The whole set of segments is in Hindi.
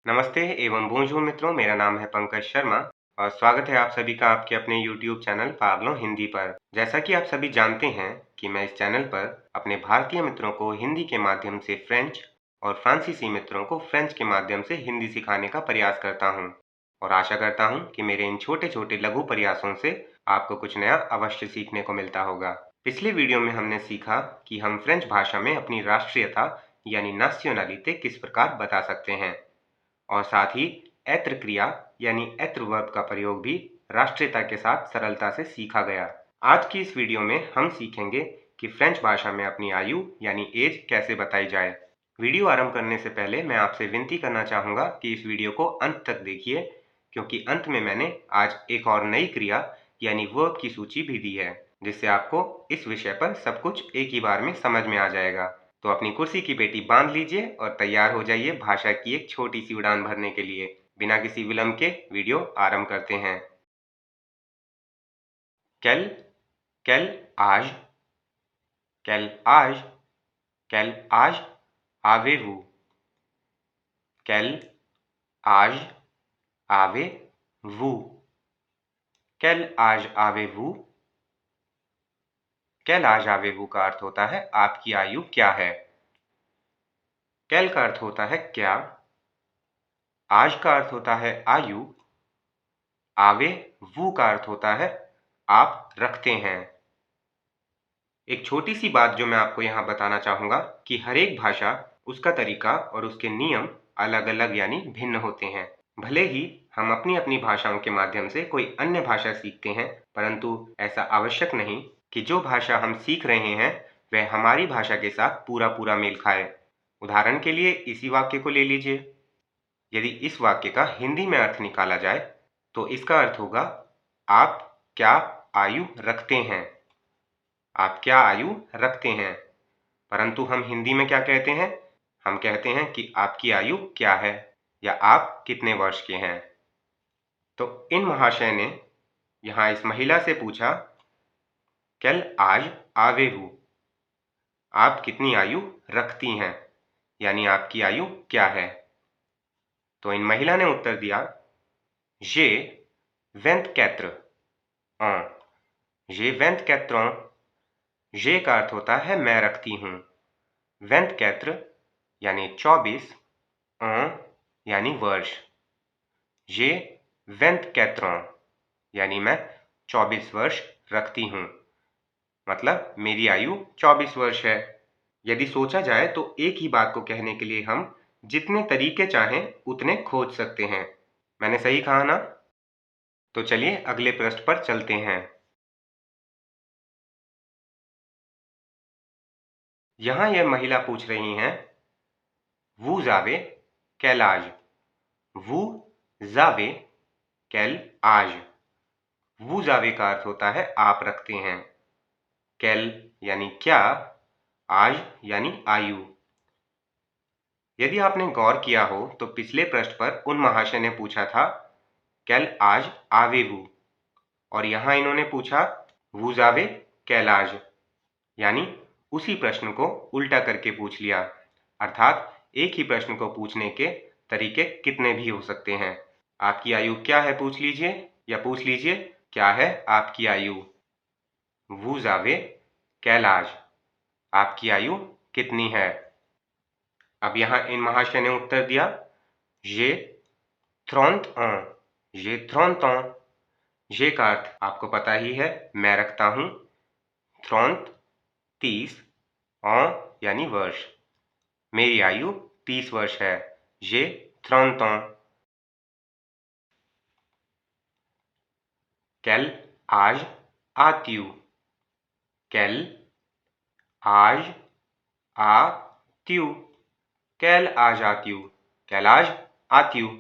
नमस्ते एवं बोंजूर मित्रों, मेरा नाम है पंकज शर्मा और स्वागत है आप सभी का आपके अपने YouTube चैनल पागलों हिंदी पर। जैसा कि आप सभी जानते हैं कि मैं इस चैनल पर अपने भारतीय मित्रों को हिंदी के माध्यम से फ्रेंच और फ्रांसीसी मित्रों को फ्रेंच के माध्यम से हिंदी सिखाने का प्रयास करता हूं और आशा करता हूं कि मेरे इन छोटे-छोटे लघु प्रयासों से आपको कुछ नया अवश्य सीखने को मिलता होगा। पिछले वीडियो में हमने सीखा कि हम फ्रेंच भाषा में अपनी राष्ट्रीयता यानी नाशनैलिटी किस प्रकार बता सकते हैं और साथ ही ऐत्र क्रिया यानी ऐत्र वर्ब का प्रयोग भी राष्ट्रीयता के साथ सरलता से सीखा गया। आज की इस वीडियो में हम सीखेंगे कि फ्रेंच भाषा में अपनी आयु यानी एज कैसे बताई जाए। वीडियो आरंभ करने से पहले मैं आपसे विनती करना चाहूँगा कि इस वीडियो को अंत तक देखिए, क्योंकि अंत में मैंने आज एक और नई क्रिया यानी वर्ब की सूची भी दी है, जिससे आपको इस विषय पर सब कुछ एक ही बार में समझ में आ जाएगा। तो अपनी कुर्सी की पेटी बांध लीजिए और तैयार हो जाइए भाषा की एक छोटी सी उड़ान भरने के लिए। बिना किसी विलंब के वीडियो आरंभ करते हैं। quel quel âge quel âge quel âge avez-vous? quel âge avez-vous? quel âge avez-vous? quel âge avez-vous का अर्थ होता है आपकी आयु क्या है। quel का अर्थ होता है क्या, आज का अर्थ होता है आयु, आवे वू का अर्थ होता है आप रखते हैं। एक छोटी सी बात जो मैं आपको यहाँ बताना चाहूँगा कि हर एक भाषा, उसका तरीका और उसके नियम अलग-अलग यानी भिन्न होते हैं। भले ही हम अपनी-अपनी भाषाओं के माध्यम से कोई अन्य भाषा सीखते हैं, परंतु ऐसा आवश्यक नहीं कि जो भाषा हम सीख रहे हैं वह हमारी भाषा के साथ पूरा-पूरा मेल खाए। उदाहरण के लिए इसी वाक्य को ले लीजिए। यदि इस वाक्य का हिंदी में अर्थ निकाला जाए तो इसका अर्थ होगा आप क्या आयु रखते हैं। आप क्या आयु रखते हैं, परंतु हम हिंदी में क्या कहते हैं? हम कहते हैं कि आपकी आयु क्या है या आप कितने वर्ष के हैं। तो इन महाशय ने यहाँ इस महिला से पूछा, quel âge avez-vous? आप कितनी आयु रखती हैं, यानी आपकी आयु क्या है। तो इन महिला ने उत्तर दिया, j'ai 24 ans. j'ai 24 ans. j'ai का अर्थ होता है मैं रखती हूँ, 24 यानी 24, ans यानी वर्ष। j'ai 24 ans यानी मैं 24 वर्ष रखती हूँ, मतलब मेरी आयु 24 वर्ष है। यदि सोचा जाए तो एक ही बात को कहने के लिए हम जितने तरीके चाहें उतने खोज सकते हैं। मैंने सही कहा ना? तो चलिए अगले पृष्ठ पर चलते हैं। यहाँ यह महिला पूछ रही हैं, vous avez quel âge? vous avez quel âge? vous avez का अर्थ होता है आप रखते हैं, quel यानी क्या, âge यानी आयु। यदि आपने गौर किया हो तो पिछले पृष्ठ पर उन महाशय ने पूछा था quel âge avez-vous और यहाँ इन्होंने पूछा vous avez quel âge, यानी उसी प्रश्न को उल्टा करके पूछ लिया। अर्थात एक ही प्रश्न को पूछने के तरीके कितने भी हो सकते हैं। आपकी आयु क्या है पूछ लीजिए, या पूछ लीजिए क्या है आपकी आयु। vous avez quel âge? आपकी आयु कितनी है। अब यहाँ इन महाशय ने उत्तर दिया, j'ai 30 ans. j'ai 30 ans. j'ai का अर्थ आपको पता ही है, मैं रखता हूँ। 30 ans यानी वर्ष। मेरी आयु 30 वर्ष है, j'ai 30 ans. quel âge as-tu? quel âge as-tu? quel âge as-tu? quel âge as-tu?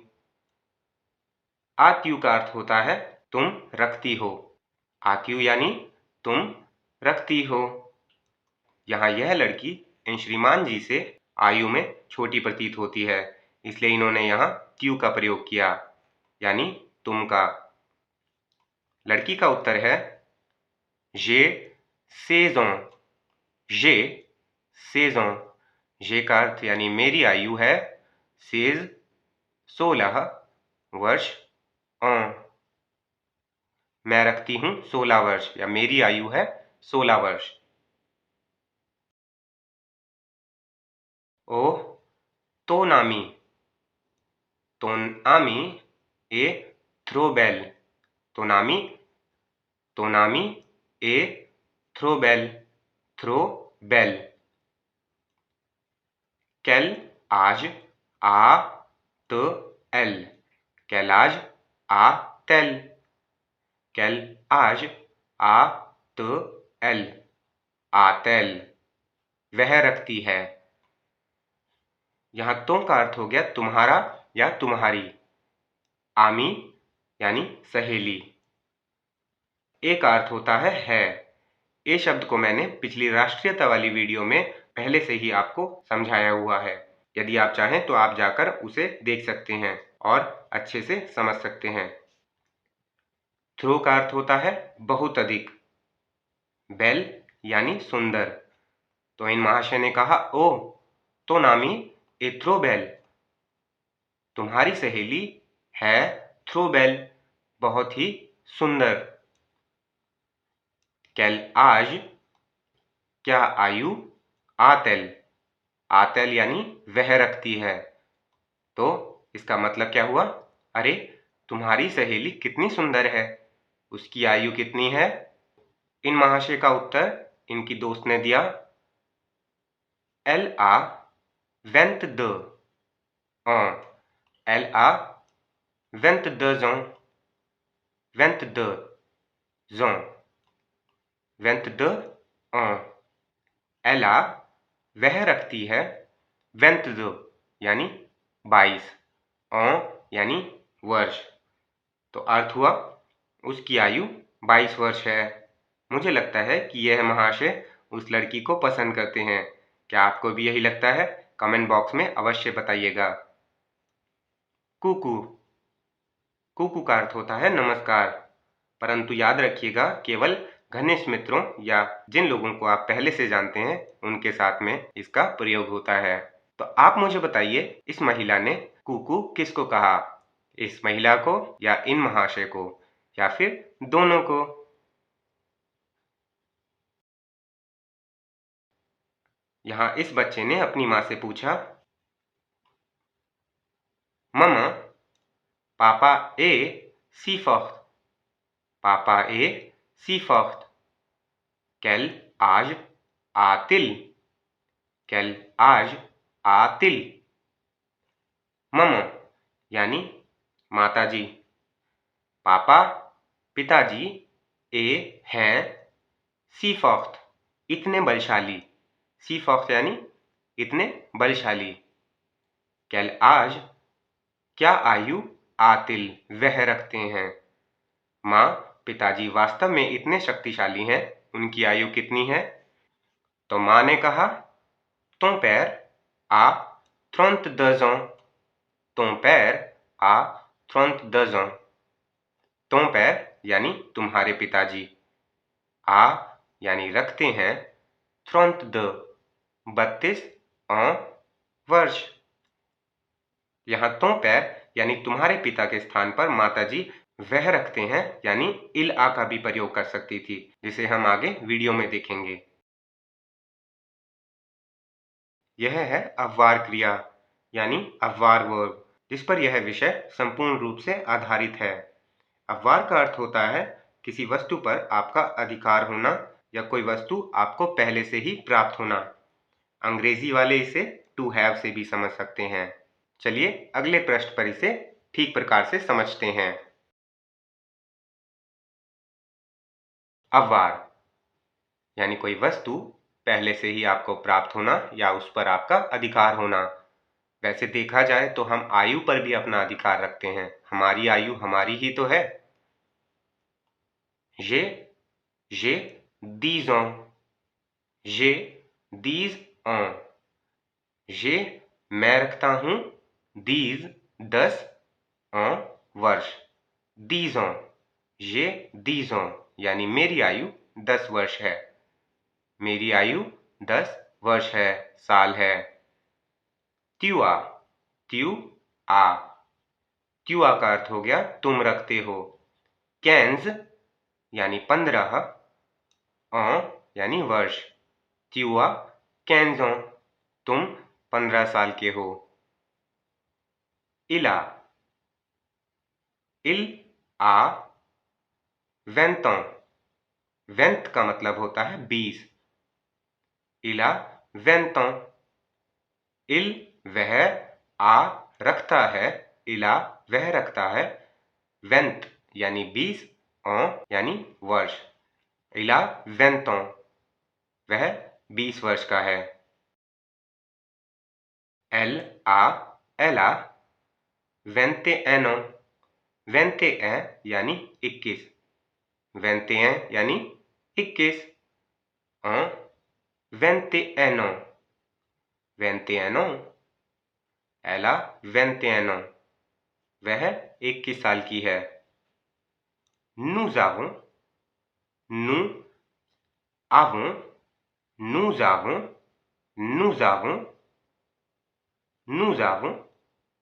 as-tu का अर्थ होता है तुम रखती हो। as-tu यानी तुम रखती हो। यहाँ यह लड़की इन श्रीमान जी से आयु में छोटी प्रतीत होती है, इसलिए इन्होंने यहाँ त्यू का प्रयोग किया, यानी तुम का। लड़की का उत्तर है j'ai 16 ans. j'ai 16 ans. j'ai का अर्थ यानी मेरी आयु है 16 16 वर्ष ans। मैं रखती हूँ 16 वर्ष या मेरी आयु है 16 वर्ष। ओह, ton ami, ton ami est trop belle। ton ami est trop belle, trop belle। Quel âge a-t-elle? Quel âge a-t-elle? Quel âge a-t-elle? a-t-elle वह रखती है। यहाँ तुम का अर्थ हो गया तुम्हारा या तुम्हारी। आमी यानी सहेली। ए का अर्थ होता है। ए शब्द को मैंने पिछली राष्ट्रीयता वाली वीडियो में पहले से ही आपको समझाया हुआ है। यदि आप चाहें तो आप जाकर उसे देख सकते हैं और अच्छे से समझ सकते हैं। थ्रो का अर्थ होता है बहुत अधिक। बेल यानी सुंदर। तो इन महाशय ने कहा, ओह तो नामी ए थ्रो बेल, तुम्हारी सहेली है थ्रो बेल, बहुत ही सुंदर। कैल आज, क्या आयु, आतेल, आतेल यानी वह रखती है। तो इसका मतलब क्या हुआ? अरे तुम्हारी सहेली कितनी सुंदर है, उसकी आयु कितनी है? इन महाशय का उत्तर इनकी दोस्त ने दिया, एल आ 22 ans। एल आ 22 ans, 22 ans, 22 ans। एल आ वह रखती है 22 यानी 22, ans यानी वर्ष। तो अर्थ हुआ उसकी आयु 22 वर्ष है। मुझे लगता है कि यह महाशय उस लड़की को पसंद करते हैं। क्या आपको भी यही लगता है? कमेंट बॉक्स में अवश्य बताइएगा। कुकू, कुकू का अर्थ होता है नमस्कार, परंतु याद रखिएगा केवल घनिष्ठ मित्रों या जिन लोगों को आप पहले से जानते हैं उनके साथ में इसका प्रयोग होता है। तो आप मुझे बताइए, इस महिला ने कुकू किसको कहा? इस महिला को या इन महाशय को या फिर दोनों को? यहाँ इस बच्चे ने अपनी माँ से पूछा, ममा पापा ए सी फॉक्ट, पापा ए सी फॉक्ट, कैल आज आतिल, कैल आज आतिल। ममा यानी माताजी, पापा पिताजी, ए हैं सी फॉक्ट इतने बलशाली, सी फॉक्ट यानी इतने बलशाली। कैल आज क्या आयु आतिल वह रखते हैं। माँ पिताजी वास्तव में इतने शक्तिशाली हैं, उनकी आयु कितनी है? तो माँ ने कहा, ton père a 32 ans, ton père a 32 ans। ton père यानी तुम्हारे पिताजी, आ यानी रखते हैं 32 32 ans वर्ष। यहाँ ton père यानी तुम्हारे पिता के स्थान पर माताजी वह रखते हैं यानी इल आ का भी प्रयोग कर सकती थी, जिसे हम आगे वीडियो में देखेंगे। यह है अव्वार क्रिया यानी अव्वार वर्ब, जिस पर यह विषय संपूर्ण रूप से आधारित है। अव्वार का अर्थ होता है किसी वस्तु पर आपका अधिकार होना या कोई वस्तु आपको पहले से ही प्राप्त होना। अंग्रेजी वाले इसे टू हैव से भी समझ सकते हैं। चलिए अगले पृष्ठ पर इसे ठीक प्रकार से समझते हैं। अव्वार यानी कोई वस्तु पहले से ही आपको प्राप्त होना या उस पर आपका अधिकार होना। वैसे देखा जाए तो हम आयु पर भी अपना अधिकार रखते हैं, हमारी आयु हमारी ही तो है। j'ai 10 ans, j'ai 10 ans। j'ai मैं रखता हूँ 10 ans वर्ष, 10 ans, j'ai 10 ans यानी मेरी आयु 10 वर्ष है। मेरी आयु 10 वर्ष है, साल है। tu as त्युआ का अर्थ हो गया तुम रखते हो। 15 यानी 15, यानी वर्ष। त्युआ 15 ans, तुम 15 साल के हो। इला, इल आ 20 ans, 20 का मतलब होता है 20। इला 20 ans, इल वह, आ रखता है, इला वह रखता है, 20 यानी 20, यानी वर्ष। इला 20 ans, वह 20 वर्ष का है। एला 21 ans, 21 यानी 21, 21 यानी 21, 21 ans, 21 ans, एला 21 ans, वह 21 साल की है। Nous avons, nous avons, nous avons, nous avons, nous avons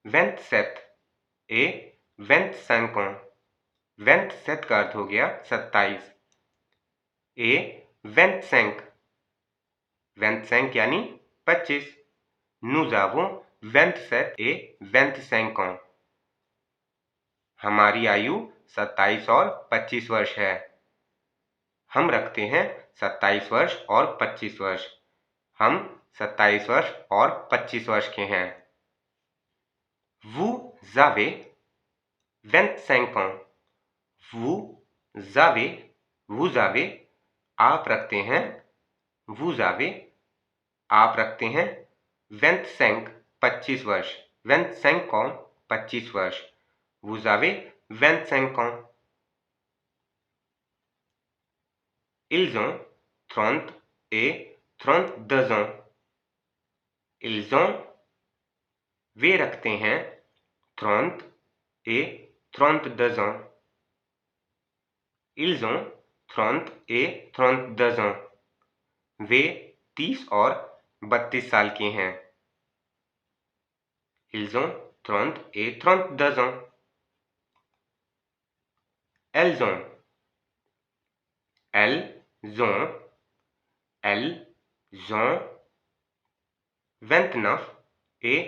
27 et 25 ans। 27 का अर्थ हो गया 27 et 25, 25 यानी 25। Nous avons 27 et 25 ans। हमारी आयु 27 और 25 वर्ष है। हम रखते हैं 27 वर्ष और 25 वर्ष। हम 27 वर्ष और 25 वर्ष के हैं। Vous avez 25 ans। vous avez, आप रखते हैं, vous avez, आप रखते हैं 25, 25 वर्ष। 25 ans, 25 वर्ष। Vous avez 25 ans। Ils ont 30 et 32 ans। Ils ont, वे रखते हैं 30 et 32 ans। Ils ont 30 et 32 ans। वे 30 और 32 साल के हैं। Ils ont 30 et 32 ans। Elles ont, elles ont, elles ont 29 et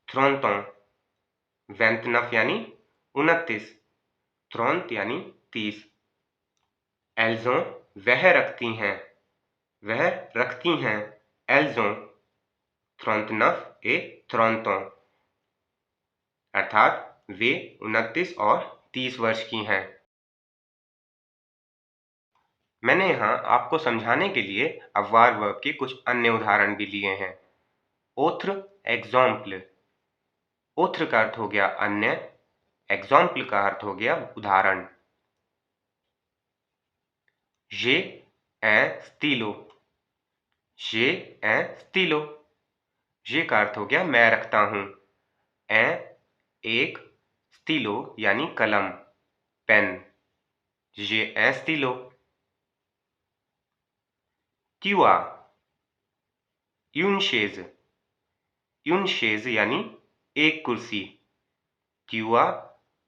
30 ans। 29 यानी 29, 30 यानी 30। Elles ont, वह रखती हैं, वह रखती हैं। Elles ont 39 et 30 ans, अर्थात वे 29 और 30 वर्ष की हैं। मैंने यहाँ आपको समझाने के लिए अव्वार वर्ब के कुछ अन्य उदाहरण भी लिए हैं। autre exemple, autre का अर्थ हो गया अन्य, exemple का अर्थ हो गया उदाहरण। j'ai un stylo, j'ai un stylo, j'ai का अर्थ हो गया मैं रखता हूँ। un एक, stylo यानी कलम, pen. j'ai un stylo। tu as une chaise, une chaise यानी एक कुर्सी। tu as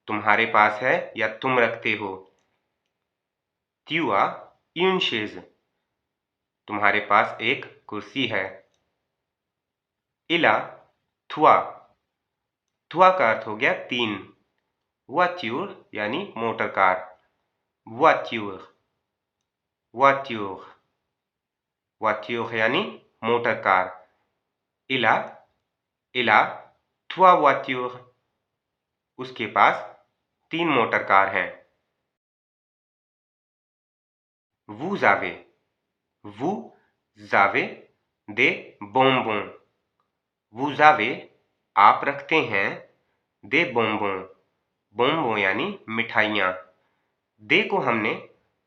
तुम्हारे पास है या तुम रखते हो। tu as une chaise, तुम्हारे पास एक कुर्सी है। il a trois, trois का अर्थ हो गया 3, voiture यानी motor car, voiture, voiture, voiture यानी motor car. il a trois voitures, उसके पास 3 मोटर कार हैं। vous avez des bonbons, vous avez, आप रखते हैं, des bonbons, bonbons यानी मिठाइयाँ। दे को हमने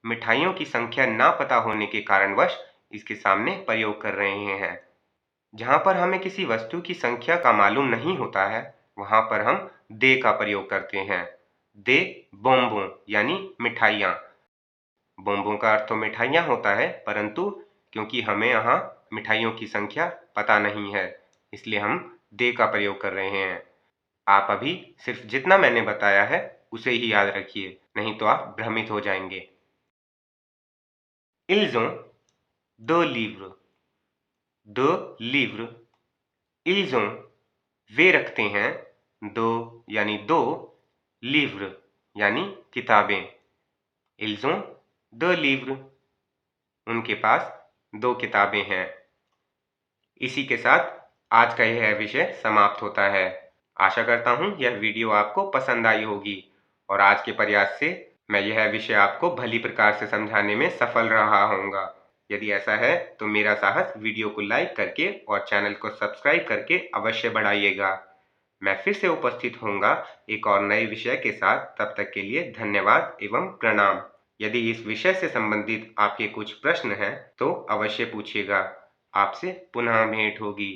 मिठाइयों की संख्या ना पता होने के कारणवश इसके सामने प्रयोग कर रहे हैं। जहाँ पर हमें किसी वस्तु की संख्या का मालूम नहीं होता है, वहाँ पर हम दे का प्रयोग करते हैं। दे bonbons यानी मिठाइयाँ। bonbons का अर्थ तो मिठाइयाँ होता है, परंतु क्योंकि हमें यहाँ मिठाइयों की संख्या पता नहीं है, इसलिए हम दे का प्रयोग कर रहे हैं। आप अभी सिर्फ जितना मैंने बताया है उसे ही याद रखिए, नहीं तो आप भ्रमित हो जाएंगे। Ils ont deux livres, deux livres। Ils ont, वे रखते हैं, दो यानी दो, livres यानी किताबें। Ils ont deux livres, उनके पास दो किताबें हैं। इसी के साथ आज का यह विषय समाप्त होता है। आशा करता हूँ यह वीडियो आपको पसंद आई होगी और आज के प्रयास से मैं यह विषय आपको भली प्रकार से समझाने में सफल रहा होऊंगा। यदि ऐसा है तो मेरा साहस वीडियो को लाइक करके और चैनल को सब्सक्राइब करके अवश्य बढ़ाइएगा। मैं फिर से उपस्थित होऊंगा एक और नए विषय के साथ। तब तक के लिए धन्यवाद एवं प्रणाम। यदि इस विषय से संबंधित आपके कुछ प्रश्न हैं तो अवश्य पूछिएगा। आपसे पुनः भेंट होगी।